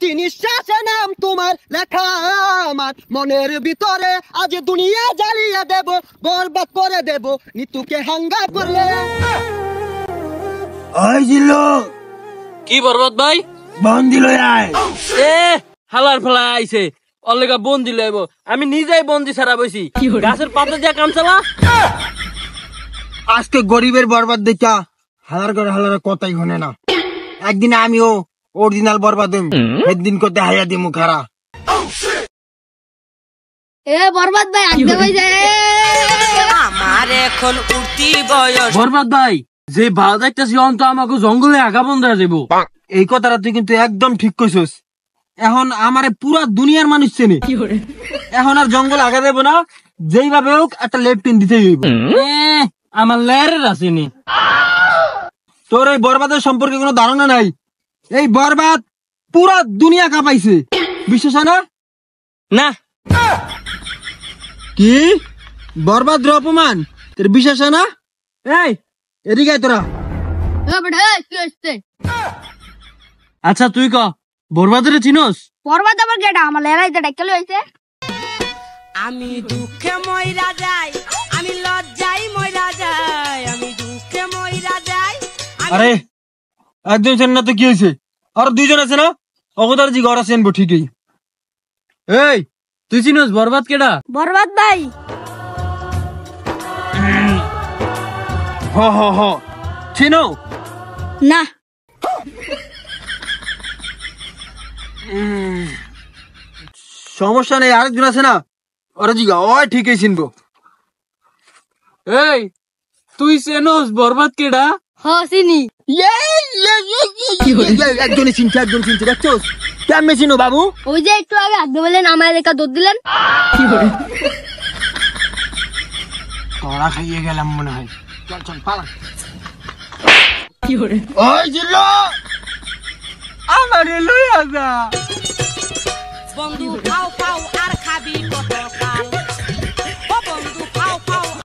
প্রতি নিঃশ্বাসে নাম তোমার লেখা আমার মনের ভিতরে আজ দুনিয়া জ্বালিয়ে দেব বরবাদ করে দেব নিতুকে হাঙ্গা করলে ওই জিল্লু কি বরবাদ ভাই বন্দি লই আয় এ হালার ফেলা আইছে অলেগা বন্দি লইব আমি নিজেই বন্দি ছাড়া বইছি গাছের পাতা দিয়া কাম চালা আজকে গরিবের বরবাদ দেখা হালার করে হালার কথাই হনে না একদিন আমিও অরিজিনাল বরবাদ হইম একদিন করতে হাইয়া দিমু খারা এ বরবাদ ভাই আগে ভাই যায় আমার এখন উঠতি বয়স বরবাদ ভাই যে ভালো দেখতেছি অন্ত আমাকে জঙ্গলে আগা বন্ধ হয়ে যাবো এই কথাটা তুই কিন্তু একদম ঠিক কইছস এখন আমারে পুরা দুনিয়ার মানুষ চেনে এখন আর জঙ্গল আগা দেব না যেইভাবে হোক একটা লেফটিন দিতেই হইব আমার লেয়ারের আসেনি তোর এই বরবাদের সম্পর্কে কোনো ধারণা নাই এই বরবাদ পুরা দুনিয়া কাঁপাইছে বিশ্বাস হয় না না কি বরবাদ অপমান তোর বিশ্বাস হয় না এই এদিকে আয় তোরা এ বেটা কি হইছে আচ্ছা তুই ক বরবাদের চিনোস বরবাদ আবার কেডা আমার লেরাইতে ডাকলে হইছে আমি দুঃখে মইরা যাই আমি লজ্জায় মইরা যাই আমি দুঃখে মইরা যাই আরে একজন চেন না তো কি হয়েছে আর দুইজন আছে না অগদার জি ঘর আছে ঠিকই এই তুই চিনোস বরবাদ কেডা বরবাদ ভাই হ হ হ চিনো না সমস্যা নেই আরেকজন আছে না ওরা জি ওই ঠিকই চিনবো এই তুই চেনোস বরবাদ কেডা হ চিনি একজনই চিনছে দেখছোস কেমনে চিনো বাবু ওই যে একটু আগে আগে বলেন আমার এলাকা দৌড় দিলেন কড়া খাইয়ে গেলাম মনে হয় চল চল পালা ওই জিল্লু আমারে লইয়া যা বন্ধু খাও খাও আর খাবি কত